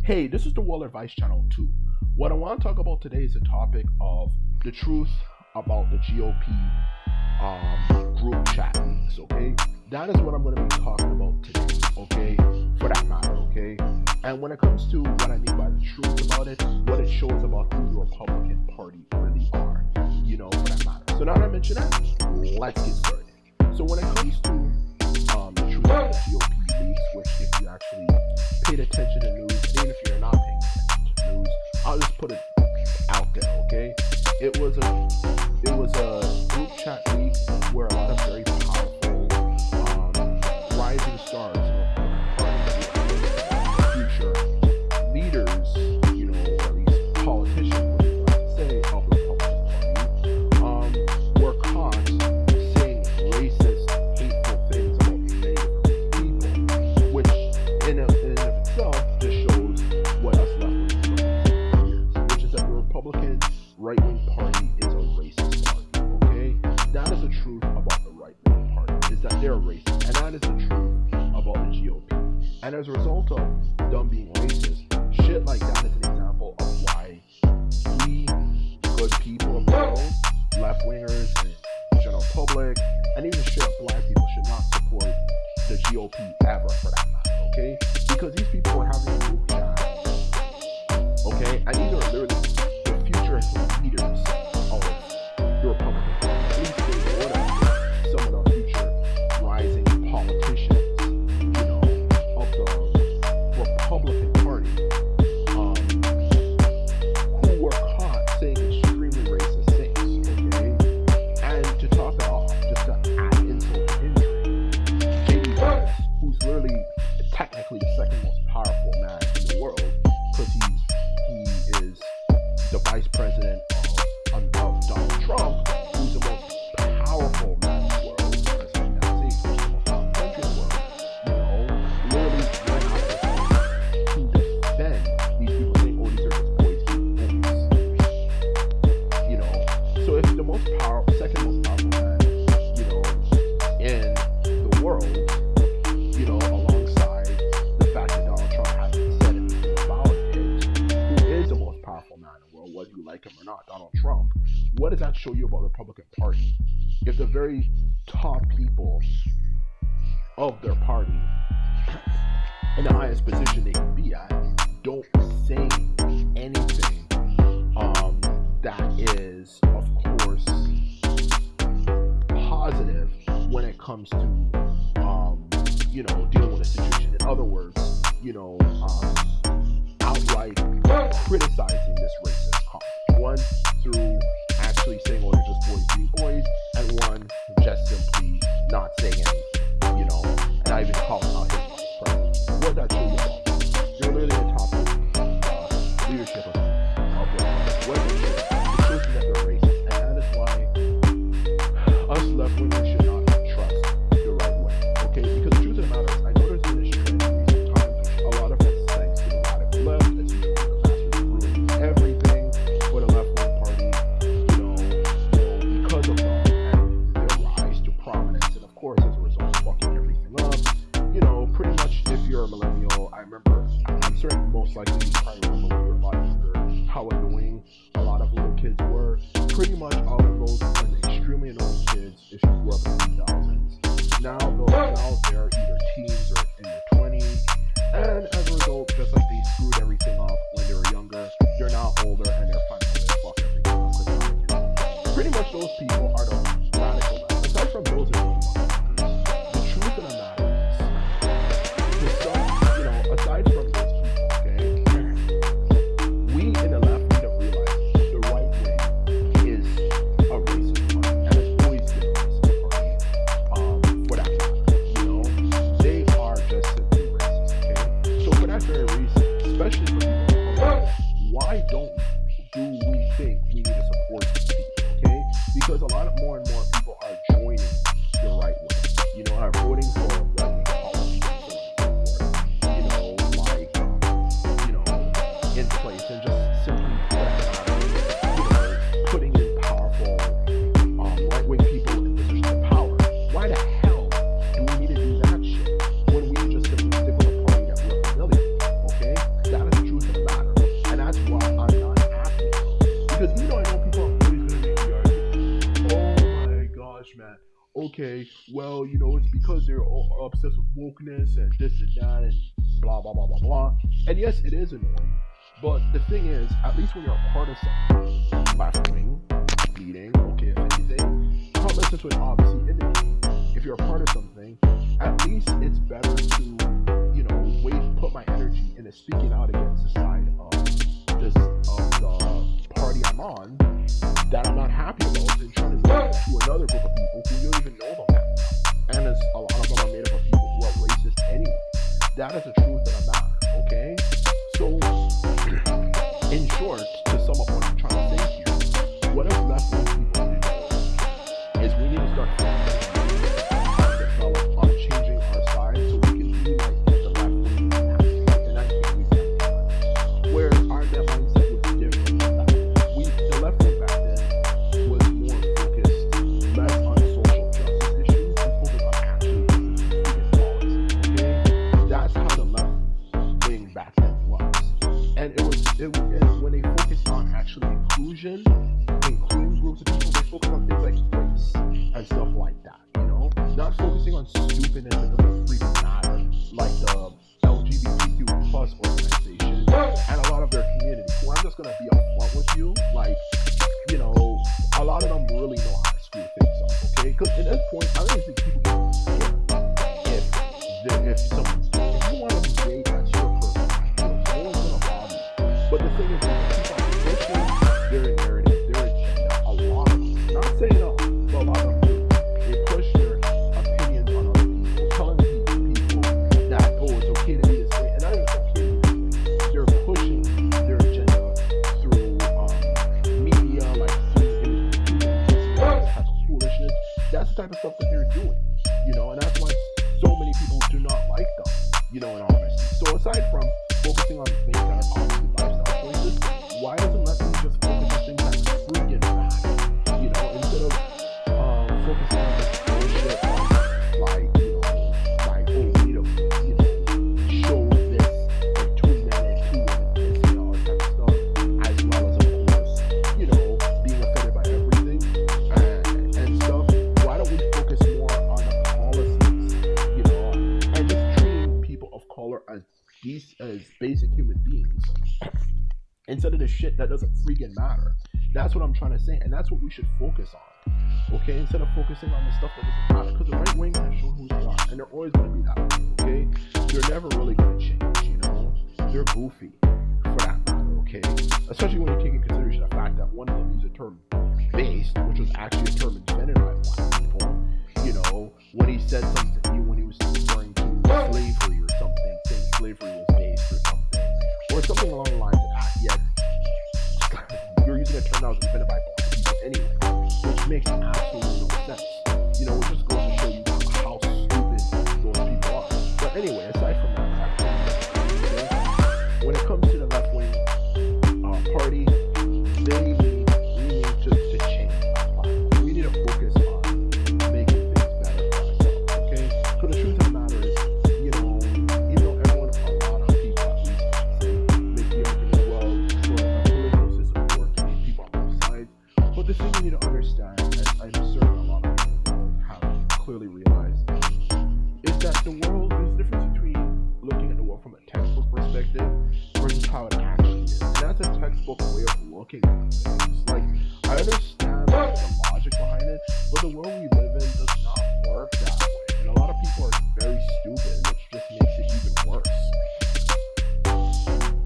Hey, this is the Waller Vice Channel 2. What I want to talk about today is the topic of the truth about the GOP group chat leaks, okay? That is what I'm going to be talking about today, okay? For that matter, okay? And when it comes to what I mean by the truth about it, what it shows about who the Republican Party really are, for that matter. So now that I mention that, let's get started. So when it comes to the truth about the GOP leaks, which if you actually paid attention to news, and even if you're not paying attention to news, I'll just put it out there, okay? It was a group chat leak where a lot of very powerful rising stars of future leaders, or at least politicians, what you like to say, of the Republican Party, were caught saying racist, hateful things about many different people, which in and of itself just shows what us left-wing Republicans for years, which is that the Republican right-wing party is a racist party, okay? That is the truth about the right-wing party, is that they're racist, and that is the truth about the GOP. And as a result of them being racist, shit like that is an example of why we, good people of the world, left-wingers, and general public, and even shit black people should not support the GOP ever, for that matter, okay? Because these people are having a group chat, okay? And these are literally the future leaders of the Republican Party. At least they would have some of the future rising politicians, of the Republican Party, who were caught saying extremely racist things, okay? And to top it off, just to add insult to injury, JD Vance, who's literally technically the second most powerful man in the world, because he is the vice president of Donald Trump, who's the most powerful man in the world, president of the United States, who's the most powerful country in the world, literally went out of his way to defend these people saying, oh, these are just boys being bullies. So if the second most powerful man, in the world, alongside the fact that Donald Trump hasn't said anything about it, who is the most powerful man in the world, whether you like him or not, Donald Trump, what does that show you about the Republican Party? If the very top people of their party, in the highest position they can be at, don't say anything that is, of course, positive when it comes to dealing with a situation. In other words, outright criticizing this racist comment. One, through actually saying, oh, they're just boys being boys, and one, just simply not saying anything, and not even calling out his vice president. What that show you about? You're literally the top leadership of the what is it? It shows you that they're racist, and that is why us left-wingers should not trust the right way, okay? Because the truth of the matter is, I know there's been this trend in recent times, a lot of it's thanks to the radical left, as usual, the masters of ruling everything for the left-wing party, because of them and their rise to prominence, and of course, as a result, fucking everything up. Pretty much, if you're a millennial, I'm certain most likely you probably remember when you were a lot younger, how annoying a lot of little kids were. Pretty much all of those are extremely annoying kids if you grew up in the 2000s. Now they're either teens or in their 20s, and as a result, just like they screwed everything up when they were younger, they're now older and they're finding a way to fuck everything up. Pretty much those people are the radical left. Aside from those are the truth of the matter is, aside from those people, okay, we in the left need to realize the right wing is a racist party, and it's always been a racist party, for that matter, they are just simply racist, okay? So for that very reason, especially for people, why do we think we need to support these people, okay? Because a lot more and more people are joining the right wing, are voting for right-wing politicians, in place, and just simply, for that matter, putting in powerful right-wing people in positions of power. Why the hell do we need to do that shit when we just simply stick with a party that we're familiar with, okay? That is the truth okay, well, it's because they're all obsessed with wokeness and this and that and blah blah blah blah blah. And yes, it is annoying, but the thing is, at least when you're a part of something, left wing, leading, okay, if anything, can't listen to it obviously enemy. If you're a part of something, at least it's better to, put my energy into speaking out against the side of the party I'm on that I'm not happy about, and trying to go to another group of people who don't even know them that well. And a lot of them are made up of people who are racist anyway. That is the truth of the matter, okay? So, in short, to sum up what I'm trying to say here, what else left wing people need to do is we need to start focusing on changing our side so we can be like the left wing has, and I can't use that. Where our mindset was different. The left wing back then was more focused less on social justice issues and focused on actually freedom policy. Okay, that's how the left wing back then was, and when they focused on actually inclusion, including groups of people, they focused on things like race and stuff like that. Not focusing on stupidness that doesn't freaking matter, like the LGBTQ plus organization and a lot of their community. So I'm just gonna be upfront with you, like, a lot of them really know how to screw things up, okay? Because at this point, I don't even think people care if you want to be gay, that's your personal. No one's gonna bother you. But the thing is, people are pushing their narrative, their agenda. A lot of them, not saying all, but a lot of them do. They push their opinions on other people, telling people that, it's okay to be this way, and not even okay to be this way. They're pushing their agenda through media, like through type of foolishness. That's the type of stuff that they're doing, and that's why so many people do not like them, in all honesty. So aside from focusing on things that are obviously lifestyle choices, why doesn't left wing just focus on things that freaking matter? Instead of focusing on this bullshit like we need to, show this like 2 men and 2 women kissing and all that type of stuff, as well as of course, being offended by everything and stuff. Why don't we focus more on the policies, and just treating people of color as basic human beings instead of the shit that doesn't freaking matter? That's what I'm trying to say, and that's what we should focus on, okay? Instead of focusing on the stuff that doesn't matter, because the right wing has shown who they are, and they're always going to be that way, okay? They're never really going to change, They're goofy, for that matter, okay? Especially when you take into consideration the fact that one of them used the term based, which was actually a term invented by black people, when he said something, when he was referring to slavery or something, saying slavery was based or something along the lines of that, yet you're using a term that was invented by black people anyway, which makes absolutely no sense. It just goes to show you how stupid those people are. But anyway, aside from that, when it comes to the left wing party, we need to change our platform. We need to focus on making things better for ourselves, okay? So the truth of the matter is, even though a lot of people at least say, make the argument, well, for a political system to work, you need people on both sides. But the thing you need to understand, as I'm certain a lot of people have clearly realized, is that the world, there's a difference between looking at the world from a textbook perspective versus how it actually is. And that's a textbook way of looking at things. Like, I understand the logic behind it, but the world we live in does not work that way. And a lot of people are very stupid, which just makes it even worse.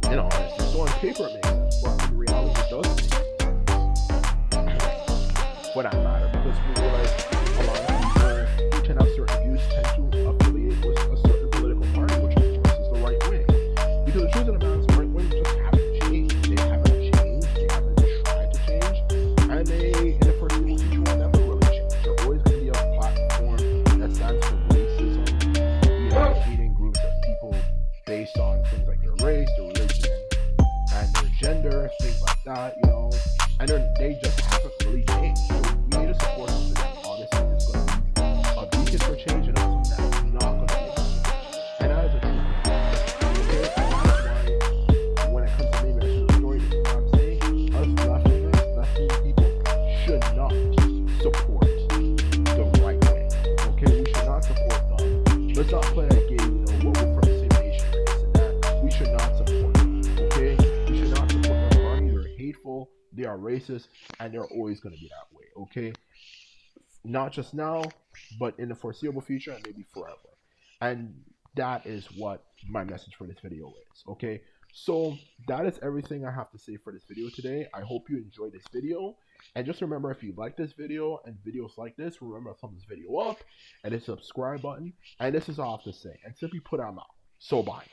Honestly. So on paper it makes sense, but in reality it doesn't make sense. For that matter, because we realize a lot of people who tend to have certain views tend to affiliate with a certain political party, which of course is the right wing. Because the truth of the matter is the right wing just haven't changed. They haven't changed, they haven't tried to change, and they, in the foreseeable future, will never really change. They're always going to be a platform that stands for racism, hating groups of people based on things like their race, their religion, and their gender, things like that, and they just haven't really changed. So we need to support something that honestly is going to be a beacon for change, and not something that's not going to be a beacon. And that is a truth. Okay? And that is why, when it comes to me, the story, this is what I'm saying, us left-wing people should not support the right wing. Let's not play that game, what we're from the same nation or this and that. We should not support them, okay? We should not support them. Army, they're hateful, they are racist, and they're always going to be that way, okay? Not just now, but in the foreseeable future and maybe forever. And that is what my message for this video is, okay? So that is everything I have to say for this video today. I hope you enjoyed this video. And just remember, if you like this video and videos like this, remember to thumb this video up and hit the subscribe button. And this is all I have to say. And simply put, I'm out. So bye.